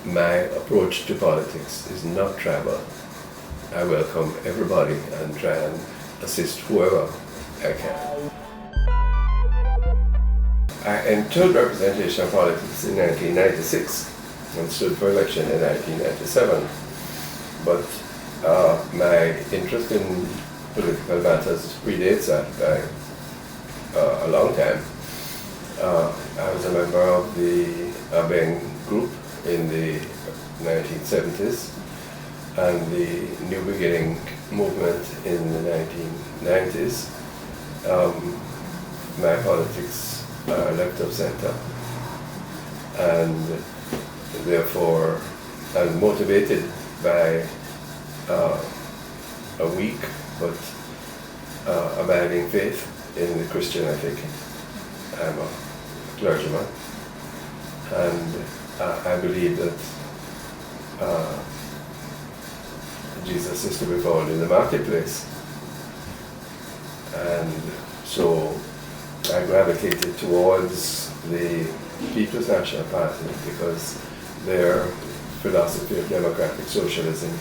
my approach to politics is not tribal. I welcome everybody and try and assist whoever I can. I entered representation politics in 1996 and stood for election in 1997. But my interest in political matters predates that by a long time. I was a member of the Abeng group in the 1970s and the New Beginning movement in the 1990s. My politics are left of center, and therefore I'm motivated by a weak but abiding faith in the Christian ethic. I'm a clergyman, and I believe that Jesus is to be found in the marketplace. And so I gravitated towards the People's National Party because their philosophy of democratic socialism,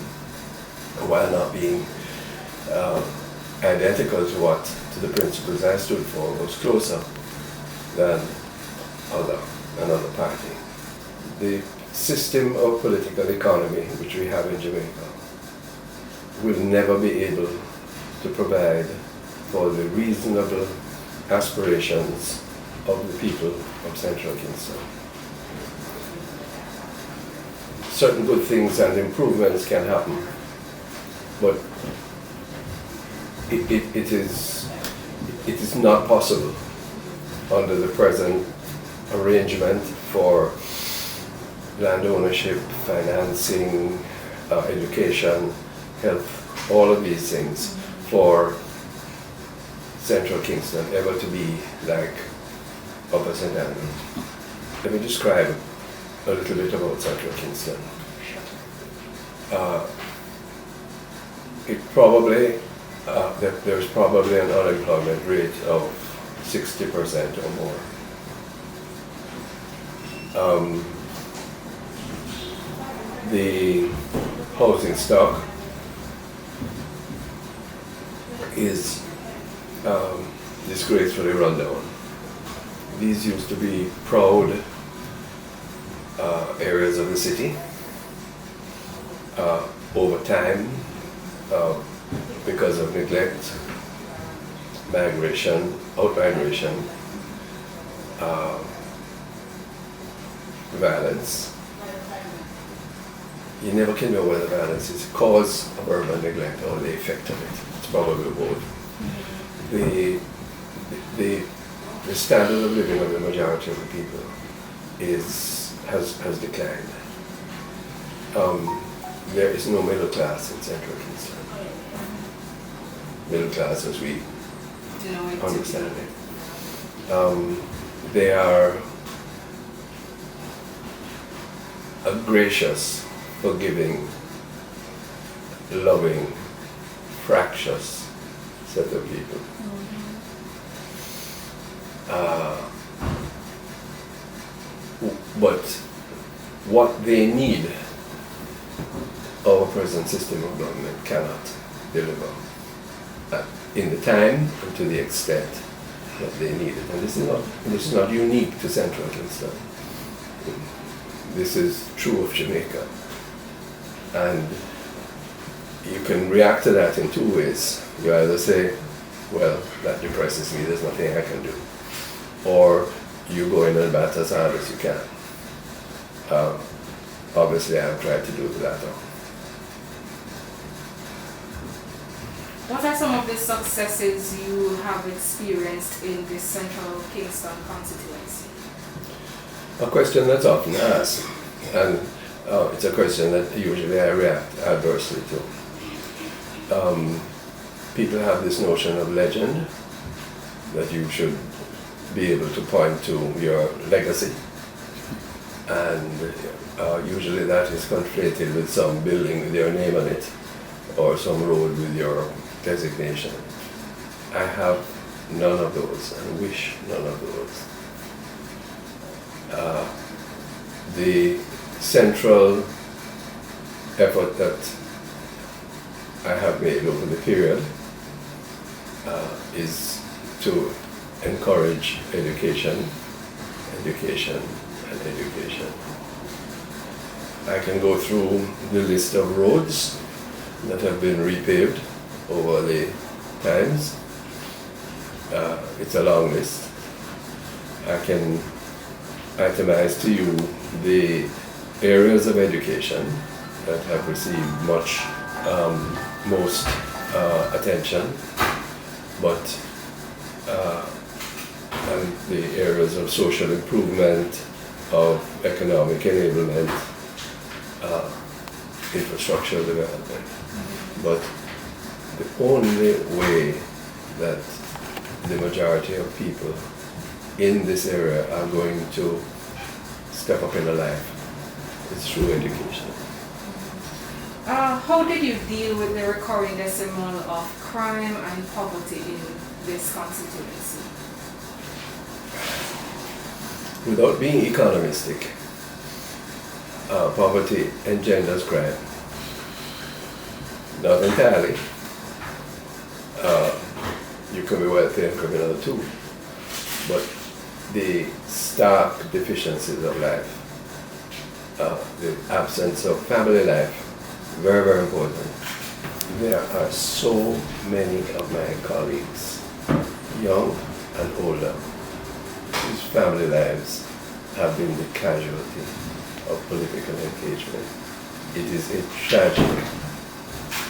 while not being identical to the principles I stood for, was closer than another party. The system of political economy which we have in Jamaica will never be able to provide for the reasonable aspirations of the people of Central Kingston. Certain good things and improvements can happen, but it is not possible under the present arrangement for land ownership, financing, education, health, all of these things, for Central Kingston ever to be like Upper St. Andrews. Let me describe a little bit about Central Kingston. There's probably an unemployment rate of 60% or more. The housing stock is disgracefully run down. These used to be proud areas of the city. Over time, because of neglect, out-migration, violence. You never can know whether violence is the cause of urban neglect or the effect of it. It's probably both. The standard of living of the majority of the people has declined. There is no middle class in Central Kingston. Middle class as we understand it. They are a gracious, forgiving, loving, fractious set of people. But what they need, our present system of government cannot deliver in the time and to the extent that they need it. And this is not unique to Central Kingston. This is true of Jamaica. And you can react to that in two ways. You either say, well, that depresses me, there's nothing I can do. Or you go in and bat as hard as you can. Obviously, I've tried to do the latter. What are some of the successes you have experienced in the Central Kingston constituency? A question that's often asked, and it's a question that usually I react adversely to. People have this notion of legend, that you should be able to point to your legacy, and usually that is conflated with some building with your name on it, or some road with your designation. I have none of those and wish none of those. The central effort that I have made over the period is to encourage education, education, and education. I can go through the list of roads that have been repaved over the times. It's a long list. I can itemize to you the areas of education that have received most attention, but and the areas of social improvement, of economic enablement, infrastructural development. But the only way that the majority of people in this area are going to step up in their life is through education. How did you deal with the recurring decimal of crime and poverty in this constituency? Without being economistic, poverty engenders crime. Not entirely. You can be wealthy and criminal too. But the stark deficiencies of life, the absence of family life, very, very important. There are so many of my colleagues, young and older, whose family lives have been the casualty of political engagement. It is a tragic,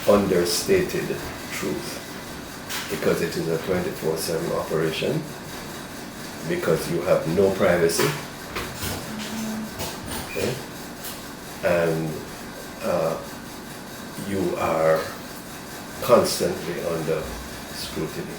understated truth, because it is a 24/7 operation, because you have no privacy, okay? And you are constantly under scrutiny.